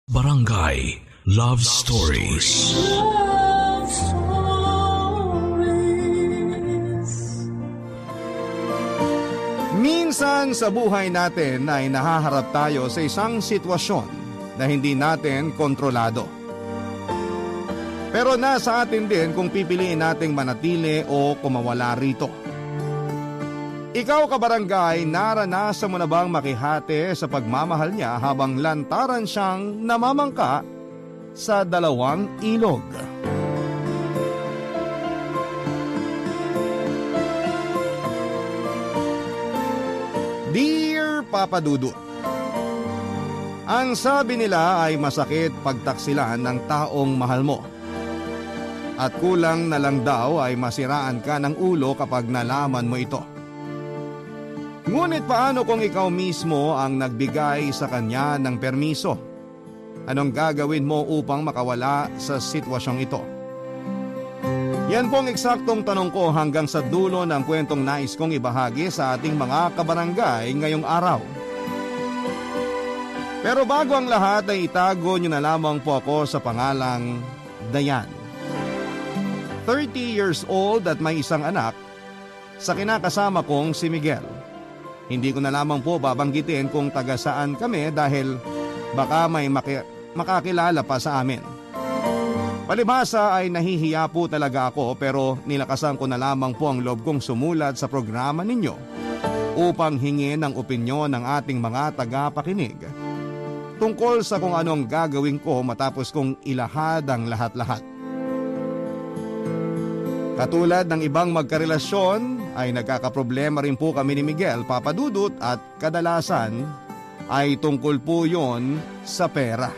Barangay Love Stories. Love Stories. Minsan sa buhay natin ay nahaharap tayo sa isang sitwasyon na hindi natin kontrolado. Pero nasa atin din kung pipiliin nating manatili o kumawala rito. Ikaw kabarangay, naranasan mo na bang makihati sa pagmamahal niya habang lantaran siyang namamangka sa dalawang ilog? Dear Papa Dudut, ang sabi nila ay masakit pagtaksilan ng taong mahal mo. At kulang na lang daw ay masiraan ka ng ulo kapag nalaman mo ito. Ngunit paano kung ikaw mismo ang nagbigay sa kanya ng permiso? Anong gagawin mo upang makawala sa sitwasyong ito? Yan pong eksaktong tanong ko hanggang sa dulo ng kwentong nais kong ibahagi sa ating mga kabarangay ngayong araw. Pero bago ang lahat ay itago niyo na lamang po ako sa pangalang Dayan. 30 years old at may isang anak sa kinakasama kong si Miguel. Hindi ko na lamang po babanggitin kung taga saan kami dahil baka may makakilala pa sa amin. Palibhasa ay nahihiya po talaga ako pero nilakasan ko na lamang po ang loob kong sumulat sa programa ninyo upang hingin ang opinyon ng ating mga tagapakinig tungkol sa kung anong gagawin ko matapos kong ilahad ang lahat-lahat. Katulad ng ibang magkarelasyon ay nagkakaproblema rin po kami ni Miguel, Papa Dudut, at kadalasan ay tungkol po yon sa pera.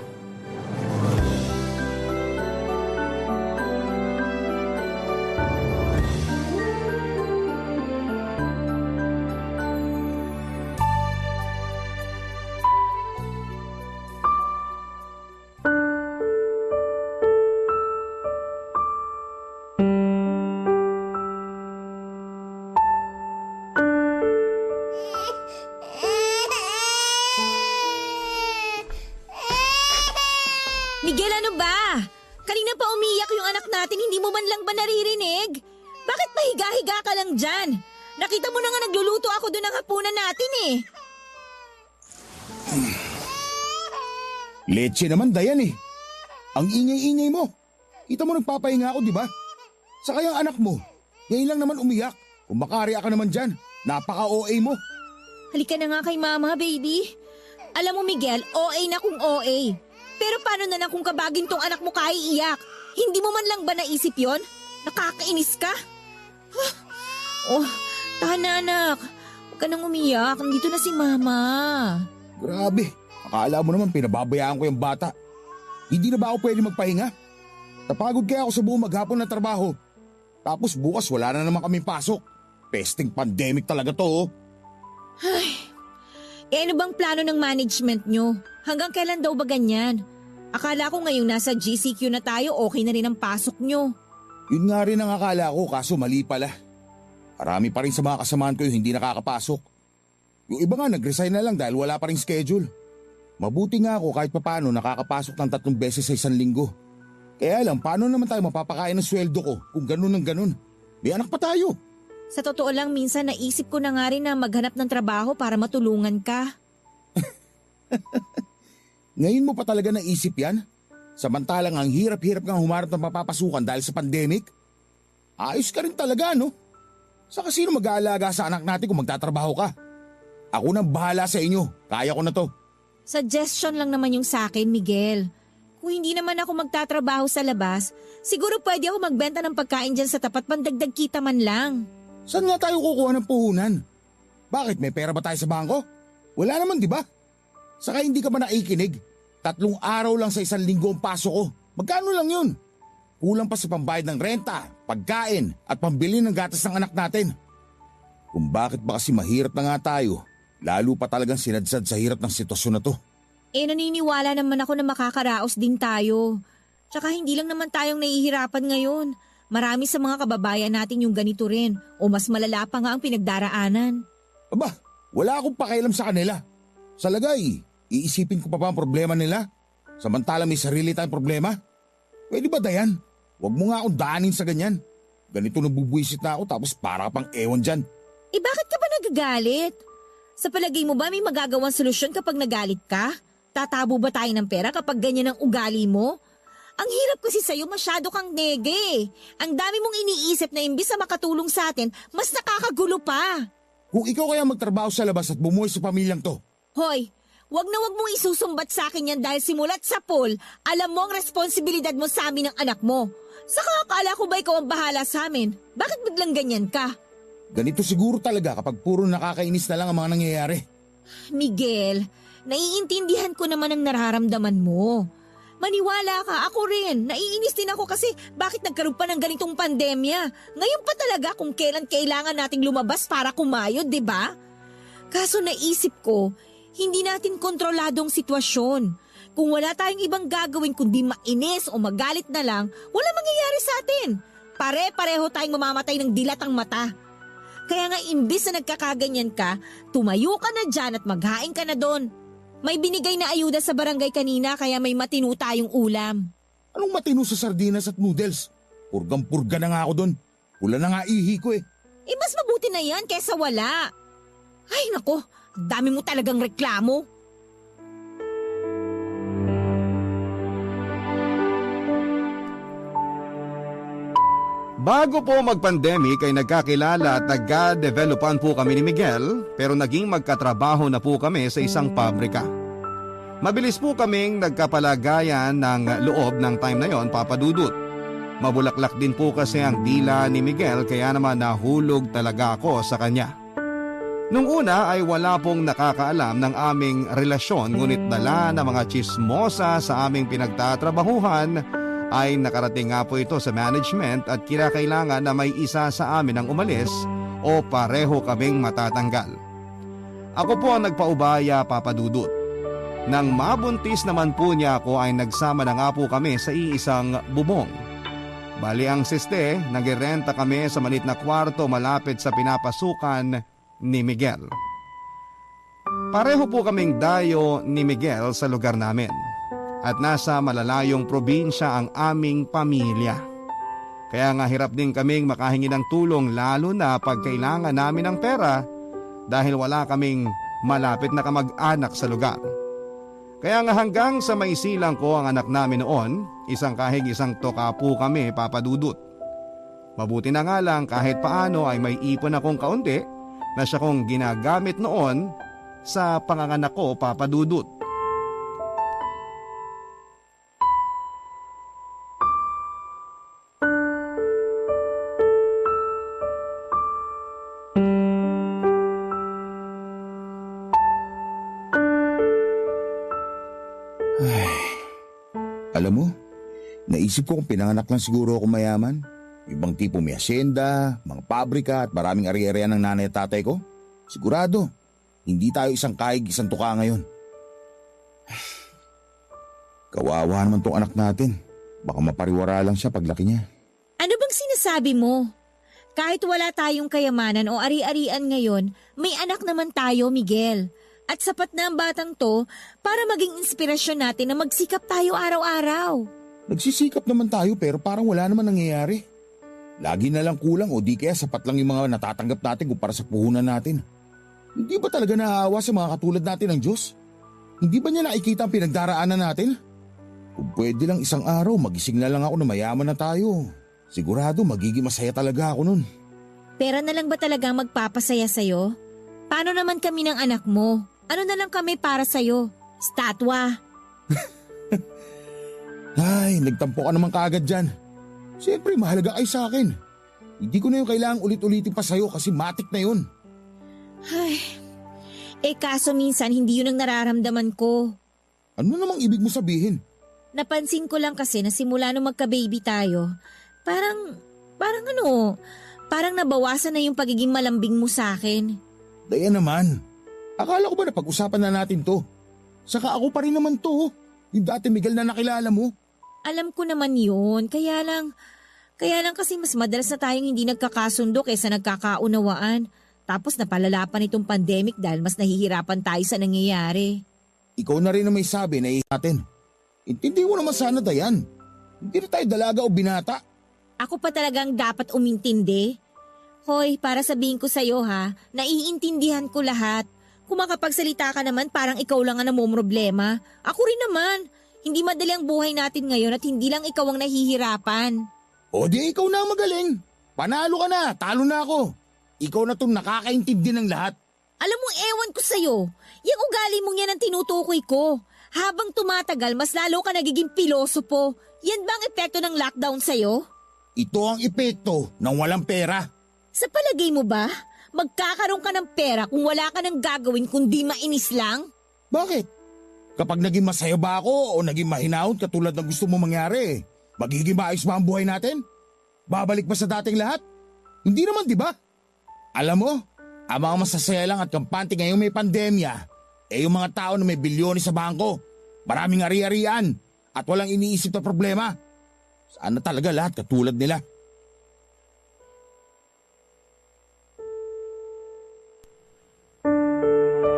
Miguel, ano ba? Kanina pa umiyak yung anak natin, hindi mo man lang ba naririnig? Bakit pahiga-higa ka lang dyan? Nakita mo na nga nagluluto ako doon ng hapunan natin eh. Leche naman, Dayan eh. Ang ingay-ingay mo. Kita mo nagpapahinga ako, di ba? Saka yung anak mo, ngayon lang naman umiyak. Kung makarya ka naman dyan, napaka-OA mo. Halika na nga kay mama, baby. Alam mo Miguel, OA na kung OA. Pero paano na lang kung kabagin tong anak mo kaiiyak? Hindi mo man lang ba naisip yon? Nakakainis ka? Oh, tahan na anak. Huwag ka nang umiyak. Nandito na si mama. Grabe, akala mo naman pinababayaan ko yung bata. Hindi na ba ako pwede magpahinga? Napagod kaya ako sa buong maghapon na trabaho. Tapos bukas wala na naman kaming pasok. Pesting pandemic talaga to. Ano bang plano ng management nyo? Hanggang kailan daw ba ganyan? Akala ko ngayong nasa GCQ na tayo, okay na rin ang pasok nyo. Yun nga rin ang akala ko, kaso mali pala. Marami pa rin sa mga kasamahan ko yung hindi nakakapasok. Yung iba nga nag-resign na lang dahil wala pa rin schedule. Mabuti nga ako kahit papano nakakapasok ng 3 beses sa isang linggo. Kaya lang, paano naman tayo mapapakain ng sweldo ko kung ganun ng ganun? May anak pa tayo. Sa totoo lang, minsan naisip ko na nga rin na maghanap ng trabaho para matulungan ka. Ngayon mo pa talaga naisip yan? Samantalang ang hirap-hirap kang humarap ng mapapasukan dahil sa pandemic? Ayos ka rin talaga, no? Saka sino mag-aalaga sa anak natin kung magtatrabaho ka? Ako nang bahala sa inyo. Kaya ko na to. Suggestion lang naman yung sa akin, Miguel. Kung hindi naman ako magtatrabaho sa labas, siguro pwede ako magbenta ng pagkain dyan sa tapat pandagdag kita man lang. Saan nga tayo kukuha ng puhunan? Bakit? May pera ba tayo sa bangko? Wala naman, di ba? Saka hindi ka ba naikinig? 3 araw lang sa 1 linggo ang pasok ko. Magkano lang yun? Kulang pa sa pambayad ng renta, pagkain at pambili ng gatas ng anak natin. Kung bakit ba kasi mahirap na nga tayo, lalo pa talagang sinadsad sa hirap ng sitwasyon na to. Naniniwala naman ako na makakaraos din tayo. Tsaka hindi lang naman tayong nahihirapan ngayon. Marami sa mga kababayan natin yung ganito rin o mas malala pa nga ang pinagdaraanan. Aba, wala akong pakialam sa kanila. Sa lagay, iisipin ko pa ba ang problema nila? Samantala may sarili tayong problema? Pwede ba, Dayan? Huwag mo nga akong daanin sa ganyan. Ganito nabubwisit na ako tapos para ka pang ewan dyan. Eh bakit ka ba nagagalit? Sa palagay mo ba may magagawang solusyon kapag nagalit ka? Tatabo ba tayo ng pera kapag ganyan ang ugali mo? Ang hirap kasi sa'yo, masyado kang nege. Ang dami mong iniisip na imbis na makatulong sa atin, mas nakakagulo pa. Kung ikaw kaya magtrabaho sa labas at bumuhay sa pamilyang to, Hoy, wag na wag mong isusumbat sa akin yan dahil simulat sa pool, alam mo ang responsibilidad mo sa amin ng anak mo. Saka akala ko ba ikaw ang bahala sa amin? Bakit biglang ganyan ka? ganito siguro talaga kapag puro nakakainis na lang ang mga nangyayari. Miguel, naiintindihan ko naman ang nararamdaman mo. Maniwala ka, ako rin. Naiinis din ako kasi bakit nagkaroon pa ng ganitong pandemya. Ngayon pa talaga kung kailan kailangan nating lumabas para kumayod, di ba? Kaso naisip ko, hindi natin kontroladong sitwasyon. Kung wala tayong ibang gagawin kundi mainis o magalit na lang, wala mangyayari sa atin. Pare-pareho tayong mamamatay ng dilatang mata. Kaya nga imbis na nagkakaganyan ka, tumayo ka na dyan at maghain ka na doon. May binigay na ayuda sa barangay kanina kaya may matino tayong ulam. Anong matino sa sardinas at noodles? Purgang-purga na nga ako doon. Wala na nga ihi ko eh. Eh mas mabuti na yan kaysa wala. Ay nako, ang dami mo talagang reklamo. Bago po mag-pandemic ay nagkakilala at nagka-developan po kami ni Miguel pero naging magkatrabaho na po kami sa isang pabrika. Mabilis po kaming nagkapalagayan ng loob ng time na yon, Papa Dudut. Mabulaklak din po kasi ang dila ni Miguel kaya naman nahulog talaga ako sa kanya. Nung una ay wala pong nakakaalam ng aming relasyon ngunit dala ng mga chismosa sa aming pinagtatrabahuhan ay nakarating nga po ito sa management at kinakailangan na may isa sa amin ang umalis o pareho kaming matatanggal. Ako po ang nagpaubaya, Papa Dudut. Nang mabuntis naman po niya ako ay nagsama na nga po kami sa iisang bubong. Bali ang siste, nagirenta kami sa maliit na kwarto malapit sa pinapasukan ni Miguel. Pareho po kaming dayo ni Miguel sa lugar namin. At nasa malalayong probinsya ang aming pamilya. Kaya nga hirap din kaming makahingi ng tulong lalo na pag kailangan namin ng pera dahil wala kaming malapit na kamag-anak sa lugar. Kaya nga hanggang sa maisilang ko ang anak namin noon, isang kahig isang toka po kami, Papa Dudut. Mabuti na nga lang kahit paano ay may ipon akong kaunti na siya kong ginagamit noon sa panganganak ko, Papa Dudut. Alam mo, naisip ko kung pinanganak lang siguro ako mayaman. Ibang tipo may asyenda, mga pabrika at maraming ari-arian ng nanay at tatay ko. Sigurado, hindi tayo isang kahig isang tuka ngayon. Kawawa naman tong anak natin. Baka mapariwara lang siya paglaki niya. Ano bang sinasabi mo? Kahit wala tayong kayamanan o ari-arian ngayon, may anak naman tayo, Miguel. At sapat na ang batang to para maging inspirasyon natin na magsikap tayo araw-araw. Nagsisikap naman tayo pero parang wala naman nangyayari. Lagi na lang kulang o di kaya sapat lang yung mga natatanggap natin kumpara sa puhunan natin. Hindi ba talaga naaawa sa mga katulad natin ng Diyos? Hindi ba niya nakikita ang pinagdaraanan natin? Kung pwede lang isang araw magising na lang ako na mayaman na tayo. Sigurado magiging masaya talaga ako nun. Pera na lang ba talaga magpapasaya sa'yo? Paano naman kami ng anak mo? Ano na lang kami para sa'yo? Statwa. Ay, nagtampo ka naman kaagad dyan. Siyempre, mahalaga kayo sa akin. Hindi ko na yung kailangang ulit-ulitin pa sa'yo kasi matik na yun. Ay, kaso minsan hindi yun ang nararamdaman ko. Ano namang ibig mo sabihin? Napansin ko lang kasi na simula nung magka-baby tayo, parang nabawasan na yung pagiging malambing mo sa akin. Daya naman. Akala ko ba na pag-usapan na natin to? Saka ako pa rin naman to. Yung dati Miguel na nakilala mo. Alam ko naman yun, kaya lang kasi mas madalas na tayong hindi nagkakasundo kaysa nagkakaunawaan. Tapos napalala pa nitong pandemic dahil mas nahihirapan tayo sa nangyayari. Ikaw na rin na may sabi na natin. Intindi mo naman sana, Dayan. Hindi na tayo dalaga o binata. Ako pa talagang dapat umintindi. Hoy, para sabihin ko sa'yo ha, naiintindihan ko lahat. Kung makapagsalita ka naman, parang ikaw lang ang namumroblema. Ako rin naman. Hindi madali ang buhay natin ngayon at hindi lang ikaw ang nahihirapan. O di ikaw na ang magaling. Panalo ka na, talo na ako. Ikaw na itong nakakaintindi ng lahat. Alam mo, ewan ko sa'yo. Yung ugali mong yan ang tinutukoy ko. Habang tumatagal, mas lalo ka nagiging pilosopo. Yan ba ang epekto ng lockdown sa'yo? Ito ang epekto ng walang pera. Sa palagay mo ba, magkakaroon ka ng pera kung wala ka nang gagawin kundi mainis lang? Bakit? Kapag naging masaya ba ako o naging mahinahon katulad ng gusto mo mangyari, magiging maayos ba ang buhay natin? Babalik ba sa dating lahat? Hindi naman, di ba? Alam mo, ang mga masasaya lang at kampante ngayong may pandemya, yung mga tao na may bilyones sa bangko, maraming ari-arian at walang iniisip na problema. Sana talaga lahat katulad nila.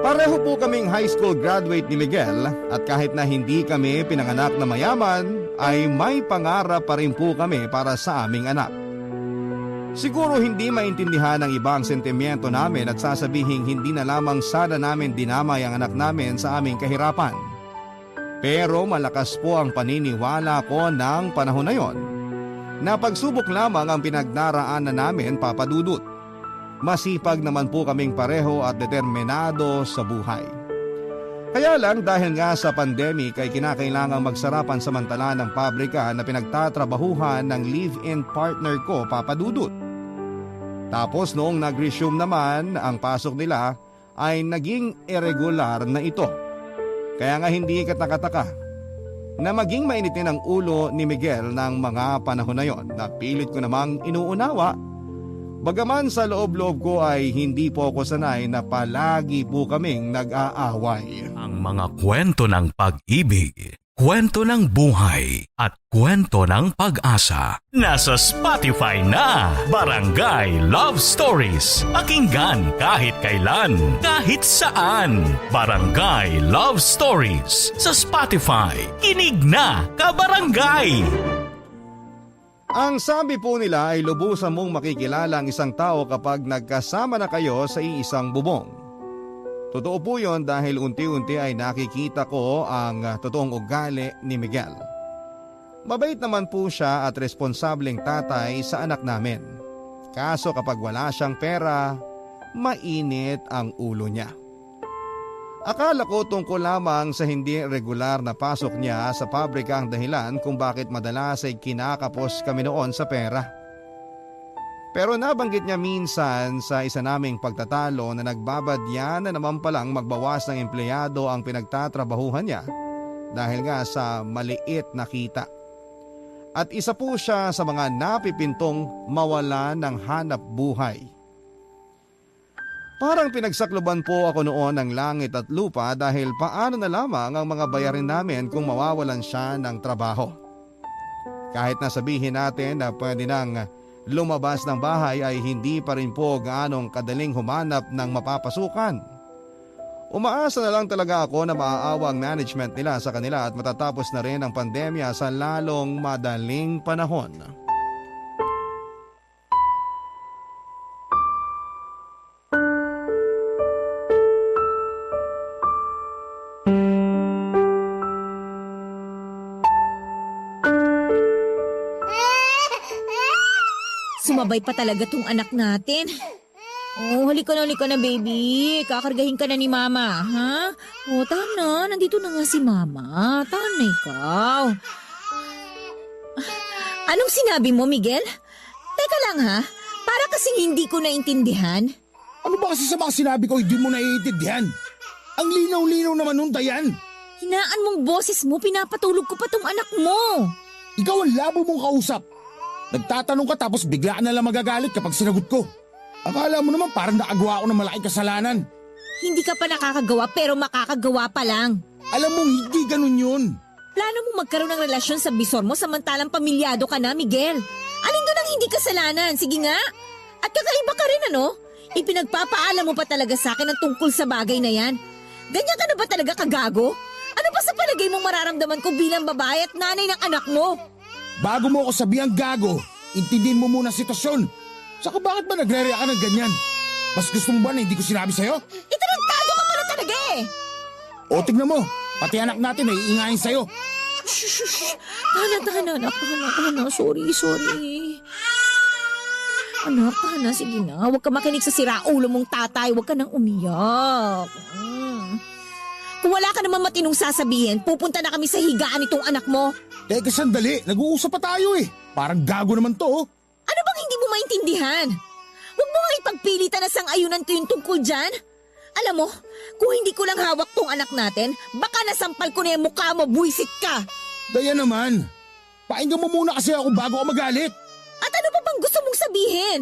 Pareho po kaming high school graduate ni Miguel at kahit na hindi kami pinanganak na mayaman, ay may pangarap pa rin po kami para sa aming anak. Siguro hindi maintindihan ng iba ang sentimiento namin at sasabihing hindi na lamang sana namin dinamay ang anak namin sa aming kahirapan. Pero malakas po ang paniniwala ko ng panahon na yon na pagsubok lamang ang pinagdaraanan namin, Papa Dudut. Masipag naman po kaming pareho at determinado sa buhay. Kaya lang dahil nga sa pandemic ay kinakailangang magsarapan samantala ng pabrika na pinagtatrabahuhan ng live-in partner ko, Papa Dudut. Tapos noong nag-resume naman ang pasok nila ay naging irregular na ito. Kaya nga hindi katakataka na maging mainitin ang ulo ni Miguel ng mga panahon na yon na pilit ko namang inuunawa. Bagaman sa loob-loob ko ay hindi po ako sanay na palagi po kaming nag-aaway. Ang mga kwento ng pag-ibig, kwento ng buhay at kwento ng pag-asa. Nasa Spotify na, Barangay Love Stories. Pakinggan kahit kailan, kahit saan. Barangay Love Stories sa Spotify. Kinig na, kabarangay! Ang sabi po nila ay lubusan mong makikilala ang isang tao kapag nagkasama na kayo sa iisang bubong. Totoo po yon dahil unti-unti ay nakikita ko ang totoong ugali ni Miguel. Mabait naman po siya at responsableng tatay sa anak namin. Kaso kapag wala siyang pera, mainit ang ulo niya. Akala ko tungkol lamang sa hindi regular na pasok niya sa pabrika ang dahilan kung bakit madalas ay kinakapos kami noon sa pera. Pero nabanggit niya minsan sa isa naming pagtatalo na nagbabadya na naman palang magbawas ng empleyado ang pinagtatrabahuhan niya dahil nga sa maliit na kita. At isa po siya sa mga napipintong mawala ng hanap buhay. Parang pinagsakloban po ako noon ng langit at lupa dahil paano na lamang ang mga bayarin namin kung mawawalan siya ng trabaho. Kahit na sabihin natin na pwede nang lumabas ng bahay ay hindi pa rin po gaanong kadaling humanap ng mapapasukan. Umaasa na lang talaga ako na maaawa ang management nila sa kanila at matatapos na rin ang pandemya sa lalong madaling panahon. Sumabay pa talaga tong anak natin. Oh, halika na baby. Kakargahin ka na ni mama, ha? Oh, tahan na. Nandito na nga si mama. Tahan na ikaw. Anong sinabi mo, Miguel? Teka lang ha. Para kasing hindi ko naintindihan. Ano ba kasi sa mga sinabi ko hindi mo naiintindihan? Ang linaw-linaw naman nun, Dayan. Hinaan mong boses mo, pinapatulog ko pa tong anak mo. Ikaw ang labo mong kausap. Nagtatanong ka tapos bigla ka nalang magagalit kapag sinagot ko. Akala mo naman parang nakagawa ako ng malaking kasalanan. Hindi ka pa nakakagawa pero makakagawa pa lang. Alam mong hindi ganun yun. Plano mo magkaroon ng relasyon sa bisor mo samantalang pamilyado ka na, Miguel. Alin doon ang hindi kasalanan? Sige nga. At kakaiba ka rin ano? Ipinagpapaalam mo pa talaga sa akin ang tungkol sa bagay na yan. Ganyan ka na ba talaga kagago? Ano ba sa palagay mong mararamdaman ko bilang babae at nanay ng anak mo? Bago mo ako sabihang gago, intindihin mo muna ang sitwasyon. Saka bakit ba nagre-react ka ng ganyan? Mas gusto mo ba na hindi ko sinabi sa'yo? Itarantado ka pala talaga eh! O tignan mo, pati anak natin ay iingayin sa'yo. Shh. Tahan, anak. Sorry. Anak, sige na. Huwag ka makinig sa siraulo mong tatay. Huwag ka nang umiyak. Kung wala ka naman matinong sasabihin, pupunta na kami sa higaan nitong anak mo. Teka sandali, nag-uusap pa tayo eh. Parang gago naman to oh. Ano bang hindi mo maintindihan? Huwag mo nga ipagpilitan na sang-ayunan ko yung tungkol dyan. Alam mo, kung hindi ko lang hawak tong anak natin, baka nasampal ko na yung mukha mo, buwisit ka. Daya naman, pakinggan mo muna kasi ako bago ako magalit. At ano pa bang gusto mong sabihin?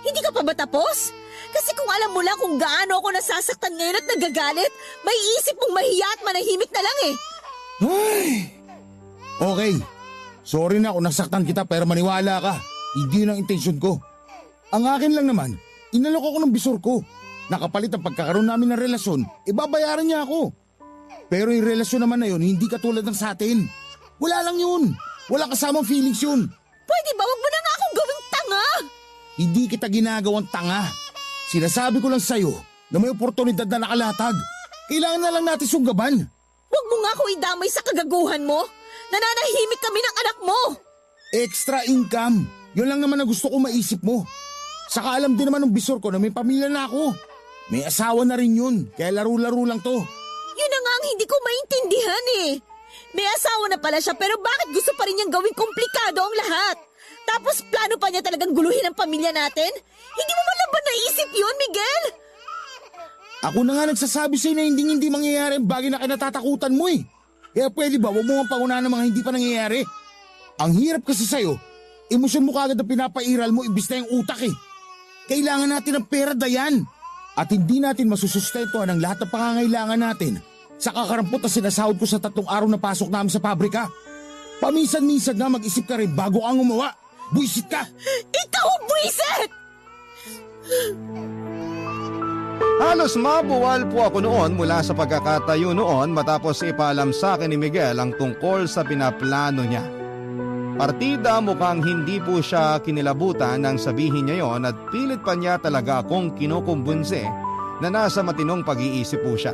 Hindi ka pa ba tapos? Kasi kung alam mo lang kung gaano ako nasasaktan ngayon at nagagalit, may isip mong mahiya at manahimik na lang eh. Ay! Okay, sorry na kung nasaktan kita pero maniwala ka. Hindi yun ang intensyon ko. Ang akin lang naman, inalok ako ng bisor ko. Nakapalit ang pagkakaroon namin ng relasyon, ibabayaran niya ako. Pero yung relasyon naman na yun, hindi katulad ng sa atin. Wala lang yun. Wala kasamang feelings yun. Pwede ba wag mo na nga akong gawing tanga? Hindi kita ginagawang tanga. Sinasabi ko lang sa'yo na may oportunidad na nakalatag. Kailangan na lang natin sunggaban. Huwag mo nga ako idamay sa kagaguhan mo. Nananahimik kami ng anak mo. Extra income. Yun lang naman na gusto ko maisip mo. Saka alam din naman ng bisor ko na may pamilya na ako. May asawa na rin yun, kaya laro-laro lang to. Yun na nga ang hindi ko maintindihan eh. May asawa na pala siya pero bakit gusto pa rin niyang gawing komplikado ang lahat? Tapos plano pa niya talagang guluhin ang pamilya natin? Hindi mo man lang ba naisip yun, Miguel? Ako na nga nagsasabi sa'yo na hindi mangyayari ang bagay na kinatatakutan mo eh. Kaya pwede ba, huwag mo nga pangunahan ng mga hindi pa nangyayari. Ang hirap kasi sa'yo, emosyon mo kagad ang pinapairal mo imbis na yung utak eh. Kailangan natin ng pera, Dayan. At hindi natin masusustentuhan ang lahat ng pangangailangan natin sa kakarampot na sinasahod ko sa 3 araw na pasok namin sa pabrika. Paminsan-minsan na mag-isip ka rin bago kang gumawa. Buisit ka! Ikaw ang buwisit! Halos mabuwal po ako noon mula sa pagkakatayo noon matapos ipaalam sa akin ni Miguel ang tungkol sa pinaplano niya. Partida mukhang hindi po siya kinilabutan nang sabihin niya yon at pilit pa niya talaga akong kinukumbunse na nasa matinong pag-iisip po siya.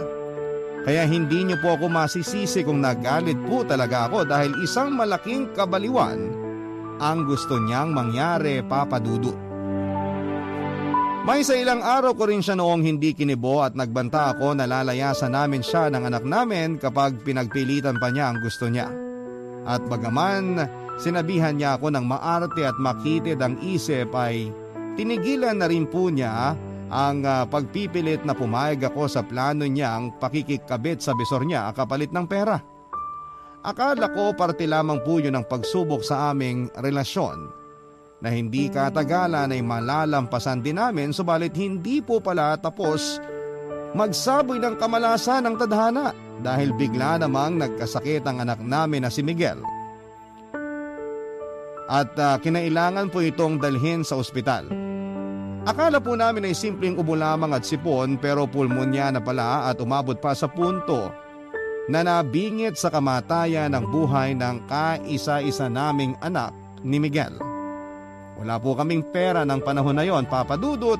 Kaya hindi niyo po ako masisisi kung nagalit po talaga ako dahil isang malaking kabaliwan ang gusto niyang mangyari, Papa Dudut. May sa ilang araw ko rin siya noong hindi kinibo at nagbanta ako na lalayasan namin siya ng anak namin kapag pinagpilitan pa niya ang gusto niya. At bagaman sinabihan niya ako ng maarte at makitid ang isip ay tinigilan na rin po niya ang pagpipilit na pumayag ako sa plano niyang pakikikabit sa bisor niya kapalit ng pera. Akala ko parte lamang po yun ang pagsubok sa aming relasyon na hindi katagalan ay malalampasan din namin subalit hindi po pala tapos magsaboy ng kamalasan ng tadhana dahil bigla namang nagkasakit ang anak namin na si Miguel. At kinailangan po itong dalhin sa ospital. Akala po namin ay simpleng ubo lamang at sipon pero pulmonya na pala at umabot pa sa punto na nabingit sa kamatayan ng buhay ng kaisa-isa naming anak ni Miguel. Wala po kaming pera ng panahon na yon, Papa Dudut,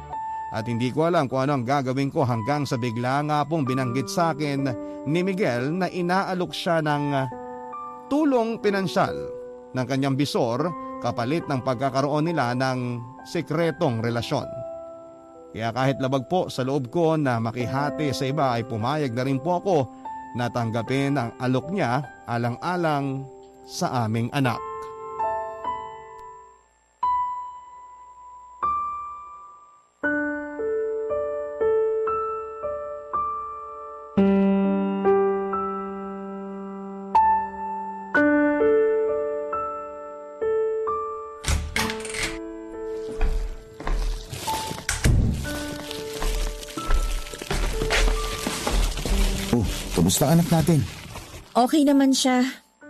at hindi ko alam kung ano ang gagawin ko hanggang sa bigla nga pong binanggit sa akin ni Miguel na inaalok siya ng tulong pinansyal ng kanyang bisor kapalit ng pagkakaroon nila ng sekretong relasyon. Kaya kahit labag po sa loob ko na makihati sa iba ay pumayag na rin po ako na tanggapin ang alok niya alang-alang sa aming anak. Kumusta anak natin? Okay naman siya.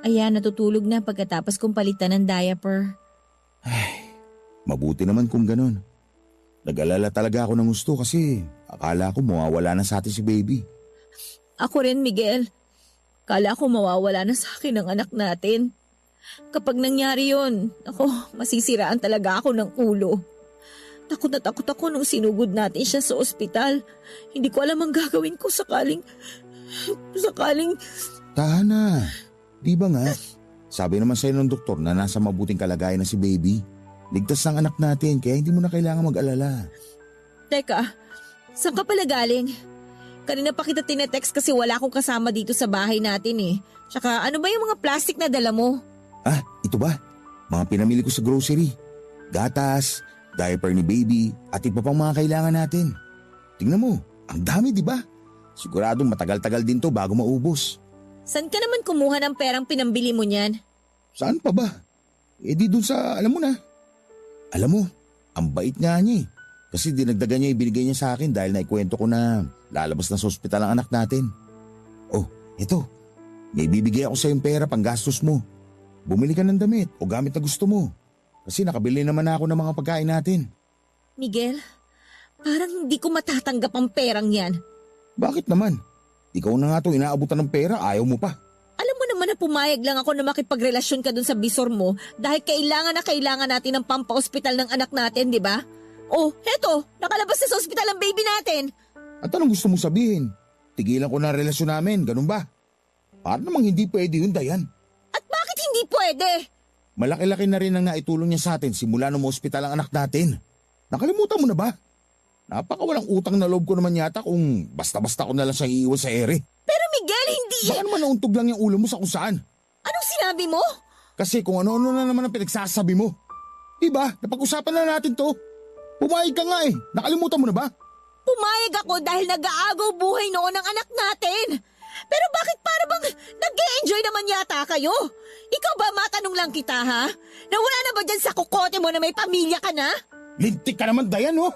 Ayan, natutulog na pagkatapos kong palitan ng diaper. Mabuti naman kung ganun. Nag-alala talaga ako ng gusto kasi akala ko mawawala na sa atin si baby. Ako rin, Miguel. Kala ko mawawala na sa akin ang anak natin. Kapag nangyari yon, ako, masisiraan talaga ako ng ulo. Takot na takot ako nung sinugod natin siya sa ospital. Hindi ko alam ang gagawin ko sakaling... Tahan na. Di ba nga? Sabi naman sa'yo ng doktor na nasa mabuting kalagayan na si baby. Ligtas ang anak natin kaya hindi mo na kailangan mag-alala. Teka, saan ka pala galing? Kanina pa kita tinetext kasi wala akong kasama dito sa bahay natin eh. Tsaka ano ba yung mga plastic na dala mo? Ah, ito ba? Mga pinamili ko sa grocery. Gatas, diaper ni baby, at iba pang mga kailangan natin. Tingnan mo, ang dami di ba? Siguradong matagal-tagal din to bago maubos. Saan ka naman kumuha ng perang pinambili mo niyan? Saan pa ba? Eh di dun sa, alam mo na. Alam mo, ang bait nga niya eh. Kasi dinagdagan niya ibinigay niya sa akin dahil naikwento ko na lalabas na sa ospital ang anak natin. Oh, ito. May bibigay ako sa yung pera pang gastos mo. Bumili ka ng damit o gamit na gusto mo. Kasi nakabili naman ako ng mga pagkain natin. Miguel, parang hindi ko matatanggap ang perang yan. Bakit naman? Ikaw na nga itong inaabutan ng pera, ayaw mo pa. Alam mo naman na pumayag lang ako na makipagrelasyon ka dun sa bisor mo dahil kailangan na kailangan natin ng pampa-ospital ng anak natin, di ba? Oh, heto, nakalabas na sa ospital ang baby natin. At anong gusto mong sabihin? Tigilan ko na ang relasyon namin, ganun ba? Para namang hindi pwede yun, Dayan. At bakit hindi pwede? Malaki-laki na rin ang naitulong niya sa atin simula nung ospital ang anak natin. Nakalimutan mo na ba? Napakawalang utang na loob ko naman yata kung basta-basta ko na lang siyang iiwan sa ere. Pero Miguel, hindi. Baka naman nauntog lang yung ulo mo sa kung saan. Anong sinabi mo? Kasi kung ano-ano na naman ang pinagsasabi mo. Diba, napag-usapan na natin to. Pumayag ka nga eh, nakalimutan mo na ba? Pumayag ako dahil nag-aagaw buhay noon ng anak natin. Pero bakit para bang nag-e-enjoy naman yata kayo? Ikaw ba, matanong lang kita ha? Nawala na ba dyan sa kukote mo na may pamilya ka na? Lintik ka naman, Dayan, oh.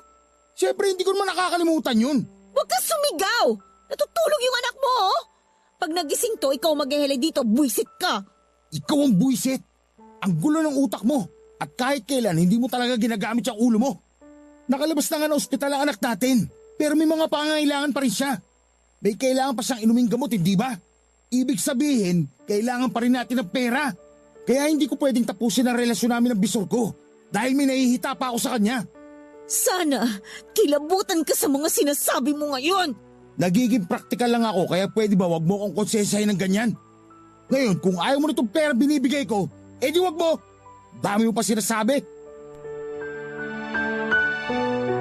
Siyempre hindi ko naman nakakalimutan yun. Huwag kang sumigaw! Natutulog yung anak mo, oh! Pag nagising to, ikaw maghehele dito, buisit ka! Ikaw ang buwisit. Ang gulo ng utak mo. At kahit kailan, hindi mo talaga ginagamit yung ulo mo. Nakalabas na nga ng ospital ang anak natin. Pero may mga pangangailangan pa rin siya. May kailangan pa siyang inuming gamot, hindi ba? Ibig sabihin, kailangan pa rin natin ng pera. Kaya hindi ko pwedeng tapusin ang relasyon namin ng bisor ko. Dahil may nahihita pa ako sa kanya. Sana, kilabutan ka sa mga sinasabi mo ngayon! Nagiging praktikal lang ako kaya pwede ba wag mo akong konsensahin ng ganyan? Ngayon, kung ayaw mo na itong pera binibigay ko, edi wag mo. Dami mo pa sinasabi.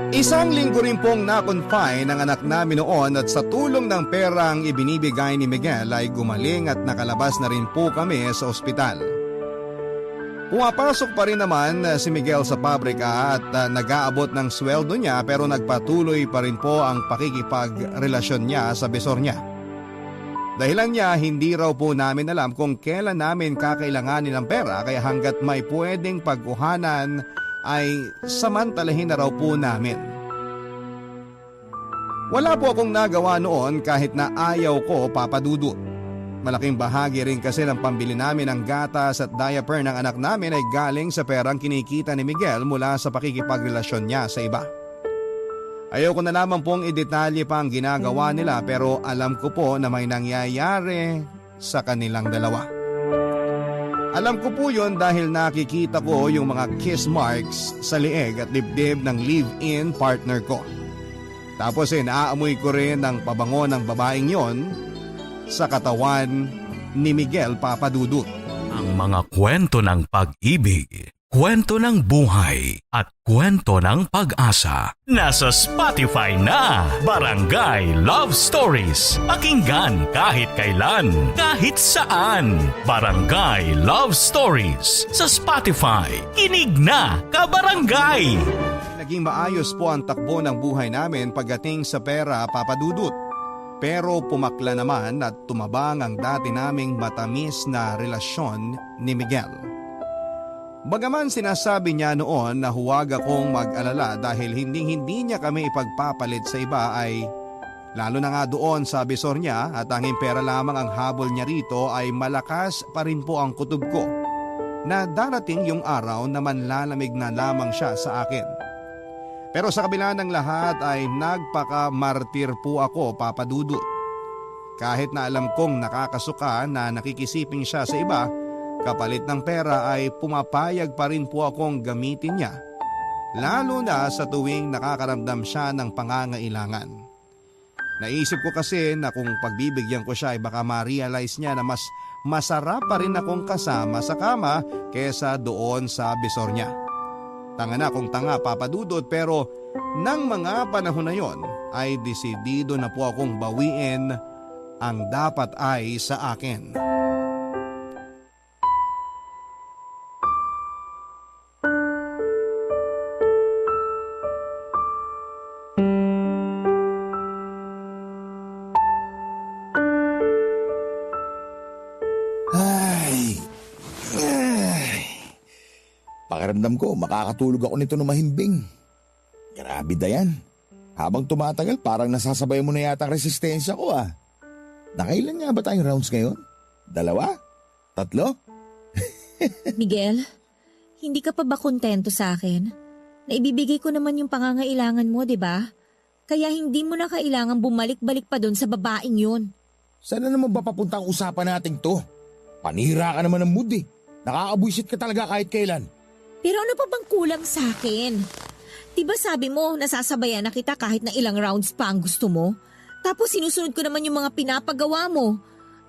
Isang linggo rin pong na-confine ang anak namin noon at sa tulong ng perang ibinibigay ni Miguel ay gumaling at nakalabas na rin po kami sa ospital. Pumapasok pa rin naman si Miguel sa pabrika at nag-aabot ng sweldo niya pero nagpatuloy pa rin po ang pakikipagrelasyon niya sa bisor niya. Dahilan niya, hindi raw po namin alam kung kailan namin kakailanganin ng pera kaya hanggat may pwedeng pagkuhanan ay samantalahin na raw po namin. Wala po akong nagawa noon kahit na ayaw ko, Papa Dudut. Malaking bahagi rin kasi ng pambili namin ng gatas at diaper ng anak namin ay galing sa perang kinikita ni Miguel mula sa pakikipagrelasyon niya sa iba. Ayoko na naman pong idetalye pa ang ginagawa nila pero alam ko po na may nangyayari sa kanilang dalawa. Alam ko po yon dahil nakikita ko yung mga kiss marks sa lieg at dibdib ng live-in partner ko. Tapos naaamoy ko rin ang pabango ng babaeng yon sa katawan ni Miguel, Papa Dudut. Ang mga kwento ng pag-ibig, kwento ng buhay at kwento ng pag-asa. Nasa Spotify na, Barangay Love Stories. Pakinggan kahit kailan, kahit saan. Barangay Love Stories sa Spotify. Kinig na, kabarangay! Naging maayos po ang takbo ng buhay namin pagdating sa pera, Papa Dudut. Pero pumakla naman at tumabang ang dati naming matamis na relasyon ni Miguel. Bagaman sinasabi niya noon na huwag akong mag-alala dahil hindi niya kami ipagpapalit sa iba ay lalo na nga doon sa bisor niya at tanging pera lamang ang habol niya rito ay malakas pa rin po ang kutob ko na darating yung araw na manlalamig na lamang siya sa akin. Pero sa kabila ng lahat ay nagpaka-martir po ako, Papa Dudut. Kahit na alam kong nakakasuka na nakikisiping siya sa iba, kapalit ng pera ay pumapayag pa rin po akong gamitin niya. Lalo na sa tuwing nakakaramdam siya ng pangangailangan. Naisip ko kasi na kung pagbibigyan ko siya ay baka ma-realize niya na mas masarap pa rin akong kasama sa kama kesa doon sa bisor niya. Tanga na kung tanga, Papa Dudut, pero nang mga panahon na yon ay desidido na po akong bawiin ang dapat ay sa akin. Pakiramdam ko, makakatulog ako nito ng mahimbing. Grabe, Dayan. Habang tumatagal, parang nasasabay mo na yata ang resistensya ko ah. Nakailan nga ba tayong rounds ngayon? 2? 3? Miguel, hindi ka pa ba kontento sa akin? Naibibigay ko naman yung pangangailangan mo, di ba? Kaya hindi mo na kailangan bumalik-balik pa doon sa babaeng yun. Saan na naman ba papunta ang usapan nating to? Panira ka naman ng mood eh. Nakakabwisit ka talaga kahit kailan. Pero ano pa bang kulang sa akin? Diba sabi mo, nasasabayan na kita kahit na ilang rounds pa ang gusto mo? Tapos sinusunod ko naman yung mga pinapagawa mo.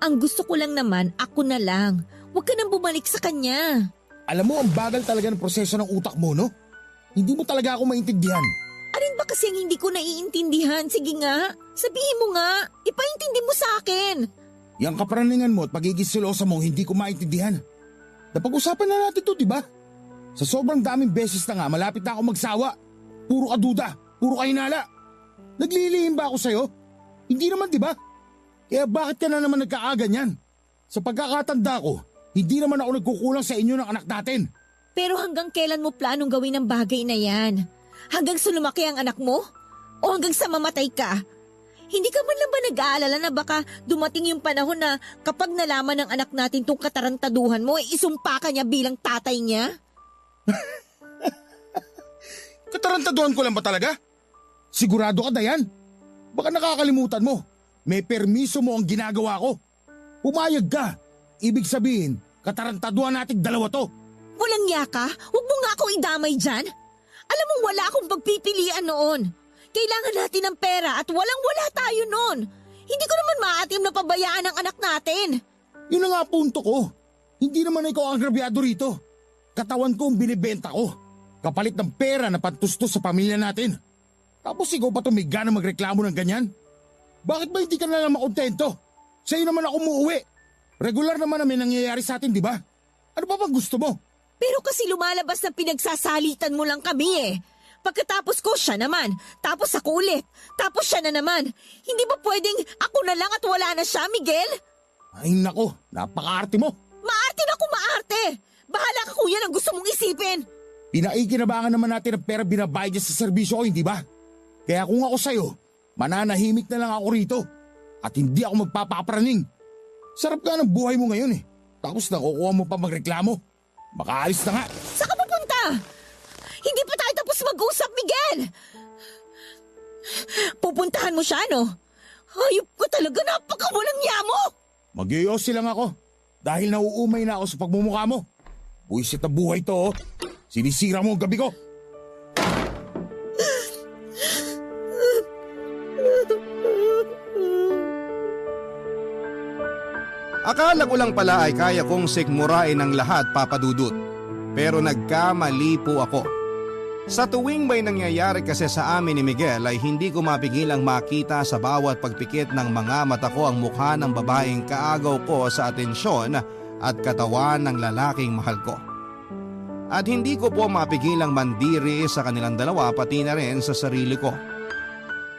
Ang gusto ko lang naman, ako na lang. Huwag ka nang bumalik sa kanya. Alam mo, ang bagal talaga ng proseso ng utak mo, no? Hindi mo talaga ako maintindihan. Alin ba kasi ang hindi ko naiintindihan? Sige nga, sabihin mo nga. Ipaintindi mo sa akin. Yang kaparaningan mo at pagiging silosa mo hindi ko maintindihan. Napag-usapan na natin to, di ba? Sa sobrang daming beses na nga, malapit na ako magsawa. Puro ka duda, puro ka hinala. Naglilihim ba ako sa'yo? Hindi naman, di ba? Kaya bakit ka na naman nagkaaganyan? Sa pagkakatanda ko, hindi naman ako nagkukulang sa inyo ng anak natin. Pero hanggang kailan mo planong gawin ang bagay na yan? Hanggang sa lumaki ang anak mo? O hanggang sa mamatay ka? Hindi ka man lang ba nag-aalala na baka dumating yung panahon na kapag nalaman ng anak natin tong katarantaduhan mo, isumpa ka niya bilang tatay niya? Katarantaduhan ko lang ba talaga? Sigurado ka, Dayan? Baka nakakalimutan mo. May permiso mo ang ginagawa ko. Pumayag ka. Ibig sabihin, katarantaduhan nating 2 to. Walang yaka? Huwag mo nga akong idamay dyan. Alam mo wala akong pagpipilian noon. Kailangan natin ng pera at walang-wala tayo noon. Hindi ko naman maatim na pabayaan ang anak natin. Yun na nga punto ko. Hindi naman ikaw ang agrabyado rito. Katawan ko ang binibenta ko. Kapalit ng pera na pantustos sa pamilya natin. Tapos ikaw pa tumiga na magreklamo ng ganyan? Bakit ba hindi ka na lang makontento? Sa'yo naman ako umuwi. Regular naman may nangyayari sa atin, di ba? Ano pa bang gusto mo? Pero kasi lumalabas na pinagsasalitan mo lang kami eh. Pagkatapos ko siya naman, tapos ako ulit, tapos siya na naman. Hindi ba pwedeng ako na lang at wala na siya, Miguel? Ay nako, napaka-arte mo. Maarte na kung maarte. Bahala ka kung yan ang gusto mong isipin. Pinaikinabangan naman natin ang pera binabayad niya sa serbisyo ko, hindi ba? Kaya kung ako sa'yo, mananahimik na lang ako rito. At hindi ako magpapapraning. Sarap ka ng buhay mo ngayon eh. Tapos nakukuha mo pa magreklamo. Makaalis na nga. Saan ka pupunta? Hindi pa tayo tapos mag-usap, Miguel. Pupuntahan mo siya, no? Hayop ko talaga, napakawalang niya mo. Mag-iossi lang ako. Dahil nauumay na ako sa pagmumukha mo. Buisit na buhay to, oh. Sinisira mo ang gabi ko. Akala ko lang pala ay kaya kong sikmurain ang lahat, Papa Dudut. Pero nagkamali po ako. Sa tuwing may nangyayari kasi sa amin ni Miguel ay hindi ko mapigilang makita sa bawat pagpikit ng mga mata ko ang mukha ng babaeng kaagaw ko sa atensyon at katawan ng lalaking mahal ko. At hindi ko po mapigilang mandiri sa kanilang dalawa pati na rin sa sarili ko.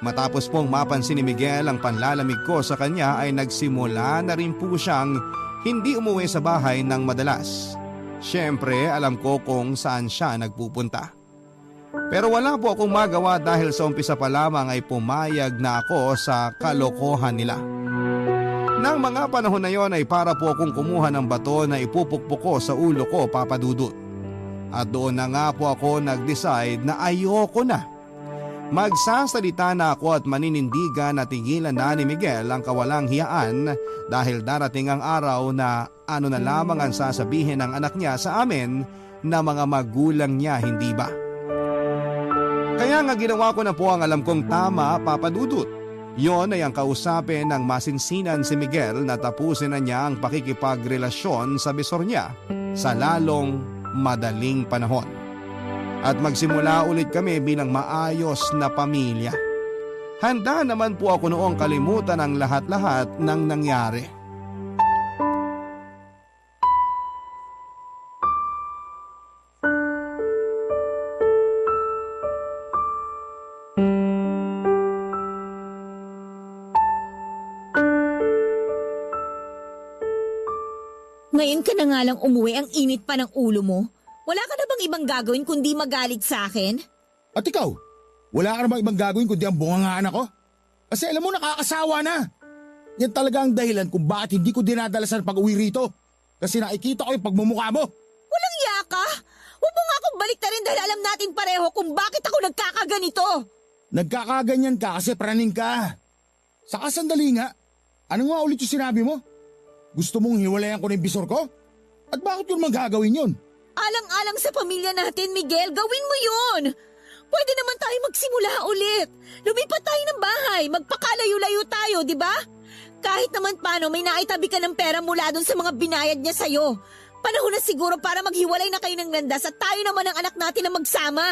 Matapos pong mapansin ni Miguel ang panlalamig ko sa kanya ay nagsimula na rin po siyang hindi umuwi sa bahay ng madalas. Siyempre alam ko kung saan siya nagpupunta. Pero wala po akong magawa dahil sa umpisa pa lamang ay pumayag na ako sa kalokohan nila. Nang mga panahon na yon ay para po akong kumuha ng bato na ipupukpok ko sa ulo ko, Papa Dudut. At doon na nga po ako nag-decide na ayoko na. Magsasalita na ako at maninindigan na tigilan na ni Miguel ang kawalang hiyaan dahil darating ang araw na ano na lamang ang sasabihin ng anak niya sa amin na mga magulang niya, hindi ba? Kaya nga ginawa ko na po ang alam kong tama, Papa Dudut. Yon ay ang kausapin ng masinsinan si Miguel na tapusin na niya ang pakikipagrelasyon sa bisor niya sa lalong madaling panahon. At magsimula ulit kami bilang maayos na pamilya. Handa naman po ako noong kalimutan ang lahat-lahat ng nangyari. Ngayon ka na nga lang umuwi, ang init pa ng ulo mo. Wala ka na bang ibang gagawin kundi magalit sa akin? At ikaw, wala ka namang ibang gagawin kundi ang bungangaan ako? Kasi alam mo, nakakasawa na. Yan talaga ang dahilan kung bakit hindi ko dinadalasan pag-uwi rito. Kasi nakikita ko yung pagmumukha mo. Walang iya ka? Huwag mo nga akong balik na rin dahil alam natin pareho kung bakit ako nagkakaganito. Nagkakaganyan ka kasi praning ka. Saka sandali nga, ano nga ulit yung sinabi mo? Gusto mong hiwalayan ko ng bisor ko? At bakit yun magagawin yun? Alang-alang sa pamilya natin, Miguel, gawin mo yun. Pwede naman tayo magsimula ulit. Lumipat tayo ng bahay, magpakalayo-layo tayo, di ba? Kahit naman paano may naitabi ka ng pera mula dun sa mga binayad niya sa'yo. Panahon na siguro para maghiwalay na kayo ng landas at tayo naman ang anak natin na magsama.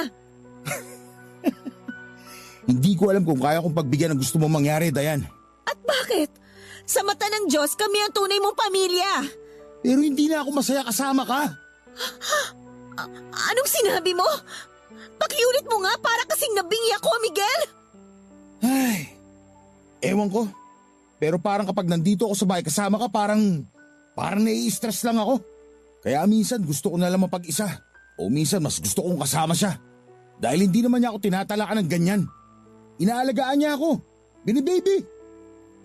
Hindi ko alam kung kaya kong pagbigyan ng gusto mong mangyari, Dayan. At bakit? Sa mata ng Diyos, kami ang tunay mong pamilya. Pero hindi na ako masaya kasama ka. Anong sinabi mo? Pakiulit mo nga, para kasing nabingi ako, Miguel. Ay, ewan ko. Pero parang kapag nandito ako sa bahay kasama ka, parang nai-stress lang ako. Kaya minsan gusto ko na lang mapag-isa. O minsan mas gusto kong kasama siya. Dahil hindi naman niya ako tinatalakan ng ganyan. Inaalagaan niya ako. Binibaby.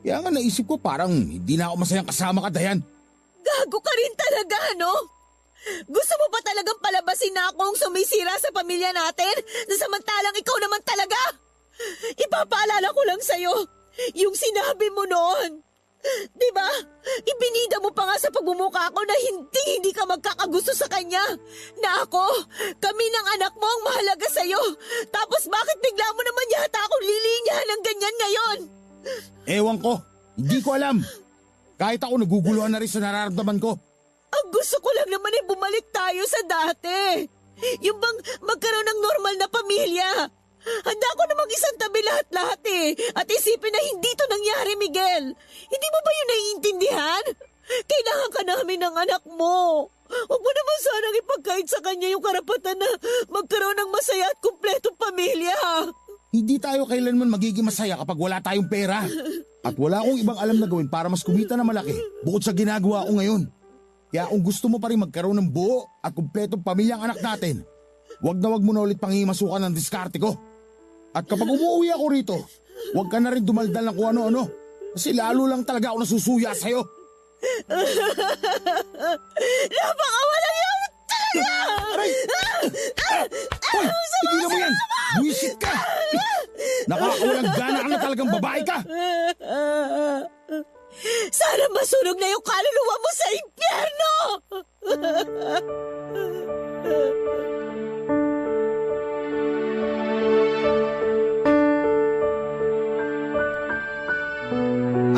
Kaya nga naisip ko parang hindi na ako masayang kasama ka, Dayan. Gago ka rin talaga, no? Gusto mo ba talagang palabasin na akong sumisira sa pamilya natin na samantalang ikaw naman talaga? Ipapaalala ko lang sa'yo, yung sinabi mo noon. Diba? Ibinida mo pa nga sa pagmumukha ko na hindi ka magkakagusto sa kanya. Na ako, kami ng anak mo ang mahalaga sa'yo. Tapos bakit bigla mo naman yata akong lilinyahan ng ganyan ngayon? Ewan ko, hindi ko alam. Kahit ako naguguluhan na rin sa nararamdaman ko. Ang gusto ko lang naman ay bumalik tayo sa dati. Yung bang magkaroon ng normal na pamilya. Handa ko namang isang tabi lahat-lahat eh. At isipin na hindi to nangyari, Miguel. Hindi mo ba yun naiintindihan? Kailangan ka namin ng anak mo. Huwag mo naman sanang ipagkait sa kanya yung karapatan na magkaroon ng masaya at kumpletong pamilya. Hindi tayo kailanman magiging masaya kapag wala tayong pera. At wala akong ibang alam na gawin para mas kumita na malaki bukod sa ginagawa ko ngayon. Kaya kung gusto mo pa rin magkaroon ng buo at kumpletong pamilyang anak natin, wag mo na ulit panghimasukan ng diskarte ko. At kapag umuwi ako rito, wag ka na rin dumaldal ng kung ano-ano. Kasi lalo lang talaga ako nasusuya sa'yo. Napakawalang yaman talaga! Aray! Hoy! Tigilan mo yan! Buwisit ka! Nakakawalang gana ka na talagang babae ka! Sana masunog na yung kaluluwa mo sa impyerno!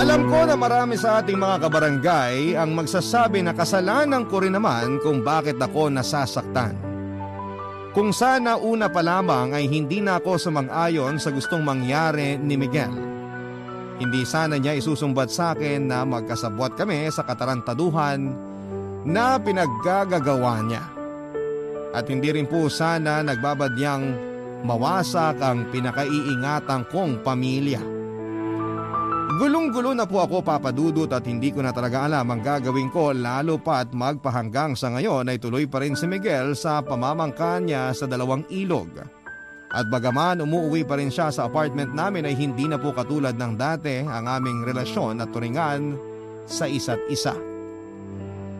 Alam ko na marami sa ating mga kabarangay ang magsasabi na kasalanan ko rin naman kung bakit ako nasasaktan. Kung sana una pa lamang ay hindi na ako sumang-ayon sa gustong mangyari ni Miguel. Hindi sana niya isusumbat sa akin na magkasabwat kami sa katarantaduhan na pinaggagawa niya. At hindi rin po sana nagbabadyang mawasak ang pinakaiingatan kong pamilya. Gulong-gulo na po ako, Papa Dudut, at hindi ko na talaga alam ang gagawin ko, lalo pa at magpahanggang sa ngayon ay tuloy pa rin si Miguel sa pamamangka niya sa Dalawang Ilog. At bagaman umuwi pa rin siya sa apartment namin ay hindi na po katulad ng dati ang aming relasyon at turingan sa isa't isa.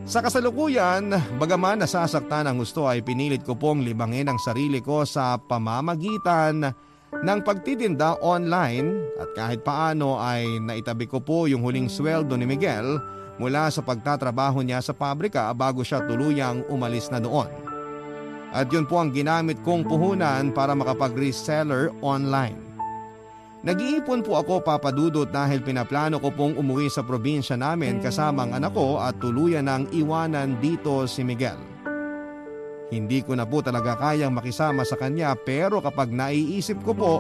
Sa kasalukuyan, bagaman nasasaktan ang gusto ay pinilit ko pong libangin ang sarili ko sa pamamagitan ng pagtitinda online at kahit paano ay naitabi ko po yung huling sweldo ni Miguel mula sa pagtatrabaho niya sa pabrika bago siya tuluyang umalis na doon. At yun po ang ginamit kong puhunan para makapag-reseller online. Nag-iipon po ako, Papa Dudut, dahil pinaplano ko pong umuwi sa probinsya namin kasama ang anak ko at tuluyan ng iwanan dito si Miguel. Hindi ko na po talaga kayang makisama sa kanya pero kapag naiisip ko po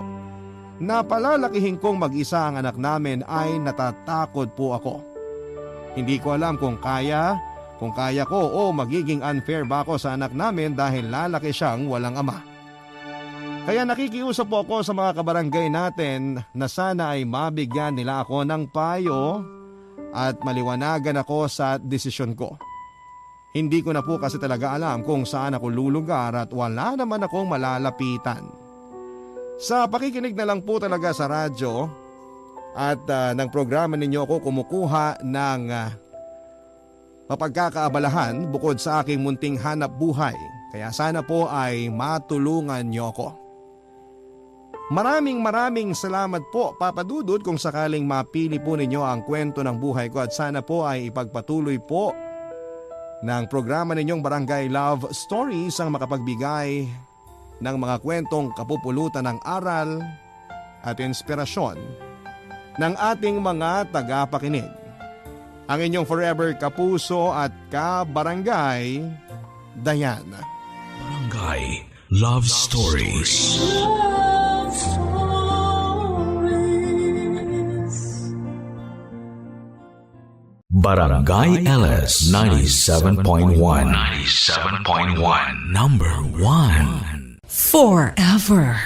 na palalakihin kong mag-isa ang anak namin ay natatakot po ako. Hindi ko alam kung kaya ko o magiging unfair ba ako sa anak namin dahil lalaki siyang walang ama. Kaya nakikiusap po ako sa mga kabarangay natin na sana ay mabigyan nila ako ng payo at maliwanagan ako sa desisyon ko. Hindi ko na po kasi talaga alam kung saan ako lulugar at wala naman akong malalapitan. Sa pakikinig na lang po talaga sa radyo at ng programa ninyo ako kumukuha ng mapagkakaabalahan bukod sa aking munting hanap buhay. Kaya sana po ay matulungan niyo ako. Maraming salamat po, Papa Dudut, kung sakaling mapili po ninyo ang kwento ng buhay ko at sana po ay ipagpatuloy po ng programa ninyong Barangay Love Stories ang makapagbigay ng mga kwentong kapupulutan ng aral at inspirasyon ng ating mga tagapakinig. Ang inyong forever kapuso at kabarangay, Diane. Barangay Love Stories. Love Stories. Barangay LS 97.1. 97.1. Number 1. Forever.